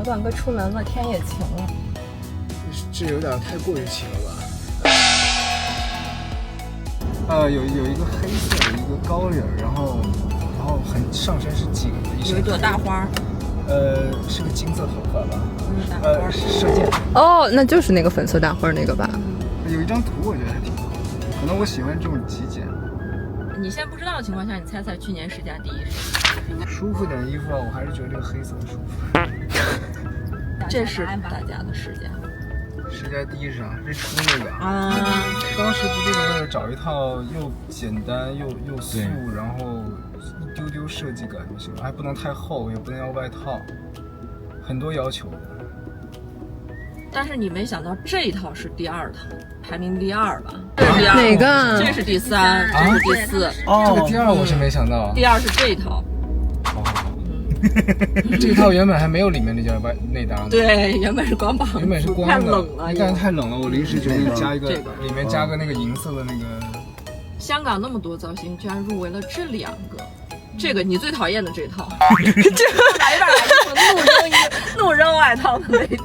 段哥出门了，天也晴了。这有点太过于晴了吧？有一个黑色的一个高领，然后很上身是紧的，有一朵大花。是个金色头发吧？大花射箭。哦，那就是那个粉色大花那个吧？有一张图我觉得还挺好，可能我喜欢这种极简。你现在不知道的情况下，你猜猜去年世家第一是？舒服点的衣服啊，我还是觉得这个黑色的舒服。这是大家的世家。世家第一是啥？日出那个啊。当时不就是为了找一套又简单又素，然后一丢丢设计感就行了，还不能太厚，也不能要外套，很多要求。但是你没想到这一套是第二套，排名第二吧？这是第二。哪个？这是第三，这是第四。这个第二我是没想到。第二是这一套。这一套原本还没有里面那件内搭呢。对，原本是光膀子，原本是光的。太冷了，你看太冷了，我临时决定加一个，里面加个那个银色的那个。香港那么多造型，居然入围了这2个。这个你最讨厌的这套，这个来怒扔外套的那一套。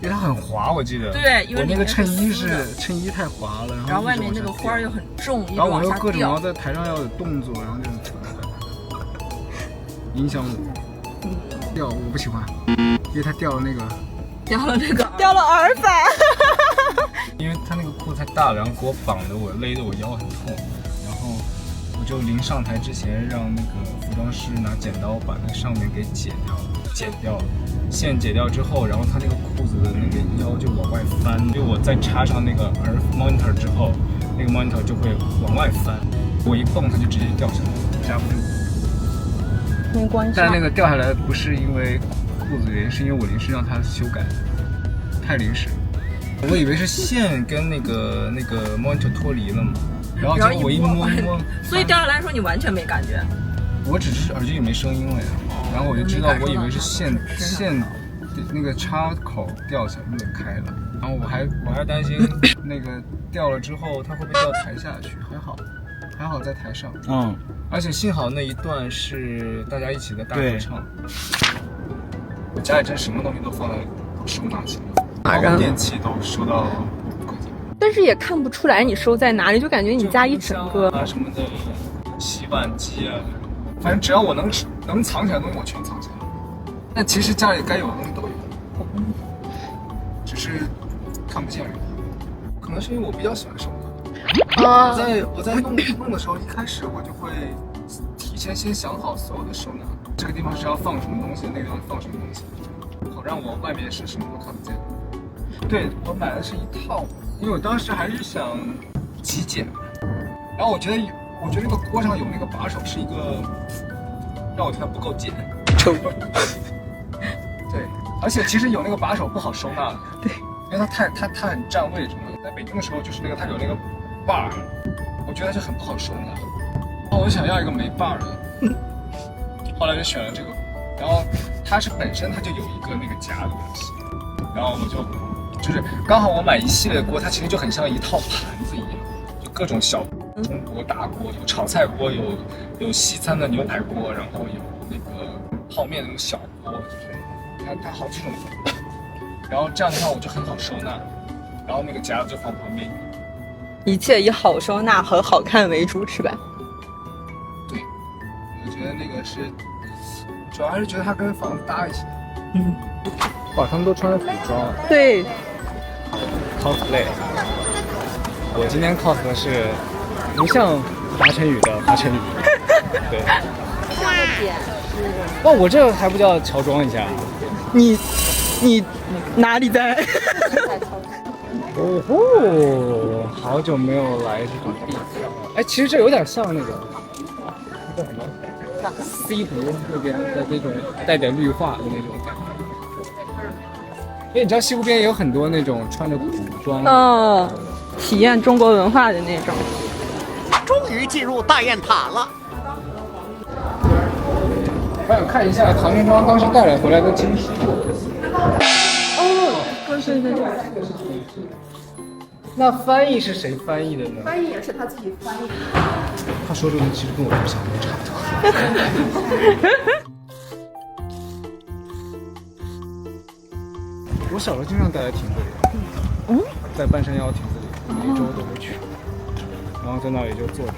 因为它很滑，我记得。对，因为我那个衬衣太滑了，然后外面那个花又很重，然后我又各种要在台上要有动作，然后就影响我。掉我不喜欢，因为它掉了那个耳返。因为它那个裤太大了，然后给我绑的我勒得我腰很痛，然后我就临上台之前让那个服装师拿剪刀把那上面给剪掉了。线解掉之后，然后它那个裤子的那个腰就往外翻，就我再插上那个耳 monitor 之后，那个 monitor 就会往外翻，我一蹦它就直接掉下来，夹不住。没关系。但那个掉下来不是因为裤子原因，是因为我临时让它修改，太临时。我以为是线跟那个 monitor 脱离了嘛，然后结果我一摸，所以掉下来说你完全没感觉。我只是耳机里没声音了呀。然后我就知道，我以为是线那个插口掉下来裂开了，然后我还担心那个掉了之后它会不会掉台下去，还好在台上，而且幸好那一段是大家一起在大合唱。我家里真什么东西都放在收纳起来，包括电器都收到柜子里，但是也看不出来你收在哪里，就感觉你家一整个啊什么的，洗碗机啊。反正只要我能藏起来的东西，我全藏起来。但其实家里该有的东西都有，只是看不见而已。可能是因为我比较喜欢收纳。我在弄的时候，一开始我就会提前先想好所有的收纳，这个地方是要放什么东西，那个地方放什么东西，好让我外面是什么都看不见。对，我买的是一套，因为我当时还是想极简，然后我觉得那个锅上有那个把手是一个让我觉得不够简。对，而且其实有那个把手不好收纳的。对，因为它很占位置嘛。在北京的时候就是它有那个把，我觉得就很不好收纳。然后我想要一个没把的，后来就选了这个。然后它本身就有一个那个夹的东西，然后我就是刚好我买一系列锅，它其实就很像一套盘子一样，就各种小中锅、大锅，有炒菜锅，有西餐的牛排锅，然后有那个泡面的那种小锅，就是它好几种。然后这样的话我就很好收纳，然后那个夹子就放旁边。一切以好收纳和好看为主，是吧？对，我觉得那个是，主要还是觉得它跟房子搭一起。哇，他们都穿着古装。对 ，cosplay。我今天 cos 的是不像华晨宇的华晨宇。对。哇，我这还不叫乔装一下？你哪里在？哦吼，好久没有来这种地方。哎，其实这有点像那个叫什么西湖那边的那种带点绿化的那种感觉。因为你知道西湖边也有很多那种穿着古装，体验中国文化的那种。终于进入大雁塔了。我想看一下唐玄奘当时带回来的金石。对。那翻译是谁翻译的呢？翻译也是他自己翻译的。他说这个其实跟我不想的差不多。我小时候经常待在亭子里，在半山腰亭子里，每周都会去，然后在那里就坐着。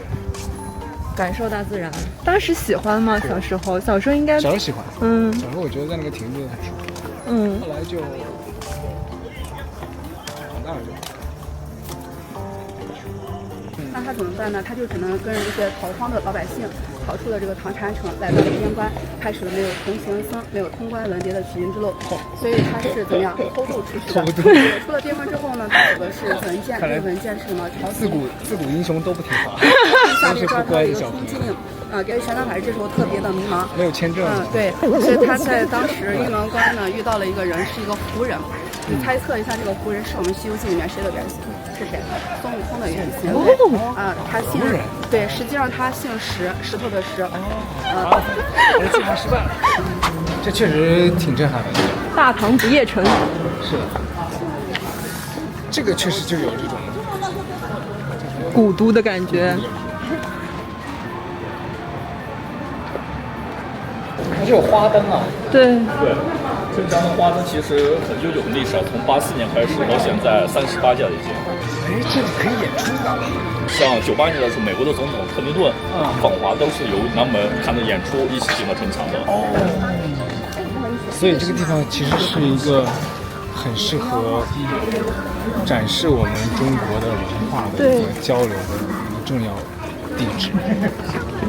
感受大自然。当时喜欢吗？小时候应该。小时候喜欢，小时候我觉得在那个亭子很舒服，后来就长大了就。那他怎么办呢？他就只能跟着这些逃荒的老百姓逃出了这个唐山城，来到了边关，开始了没有同行僧、没有通关文牒的取经之路。所以他是怎么样偷渡出去的？出了边关之后呢，他有的是文件，这个文件是什么？自古英雄都不听话，下面都是不乖的小朋友。给玄奘法师这时候特别的迷茫，没有签证。对，所以他在当时玉门关呢遇到了一个人，是一个胡人。你猜测一下，这个胡人是我们《西游记》里面谁的原型？是谁？孙悟空的原型。他姓对，实际上他姓石，石头的石。我计划失败了。这确实挺震撼的。大唐不夜城。是的。这个确实就有这种古都的感觉。还是有花灯啊。对。镇江的花灯其实很悠久的历史，从84年开始到现在38届了已经。哎，这里可以演出的。像98年的时候，美国的总统克林顿访华都是由他们看着演出一起进了城墙的。所以这个地方其实是一个很适合展示我们中国的文化的一个交流的一个重要地址。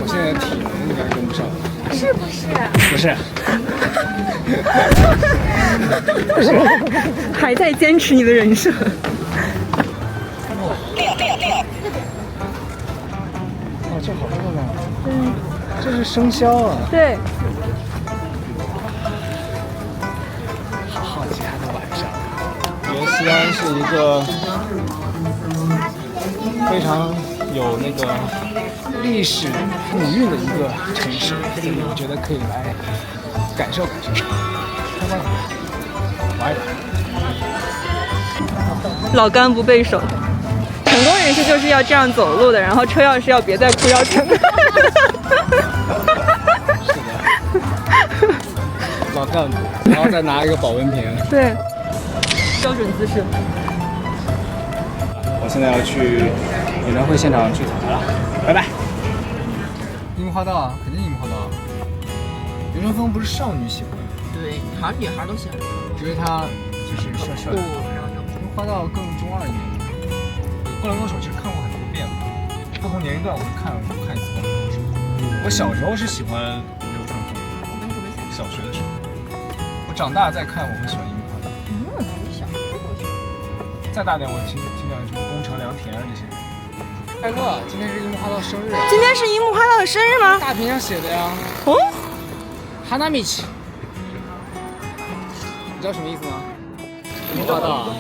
我现在体能应该跟不上。是不是？不是。不是，还在坚持你的人设。哇，这好漂亮！这是生肖啊。对。好好奇它的晚上。我觉得西安是一个非常有那个历史古韵的一个城市，所以我觉得可以来感受感受。玩一玩。老干部背手，成功人士就是要这样走路的，然后车钥匙要别在裤腰层。是的。老干部，然后再拿一个保温瓶。对，标准姿势。我现在要去演唱会现场去彩排了，拜拜。樱木花道啊，肯定樱木花道。流川枫不是少女喜欢的，对，好像女孩都喜欢。觉得他就是帅帅的。樱木花道更中二一点。灌篮高手其实看过很多遍了，不同年龄段我都看一次灌篮高手。我小时候是喜欢流川枫，小学的时候。我长大再看，我会喜欢樱木花道。小学的时候。再大点，我听讲什么宫城良田啊这些。快乐，今天是樱木花道生日。今天是樱木花道的生日吗？大屏上写的呀。哦。哈娜米奇。你知道什么意思吗？樱木花道。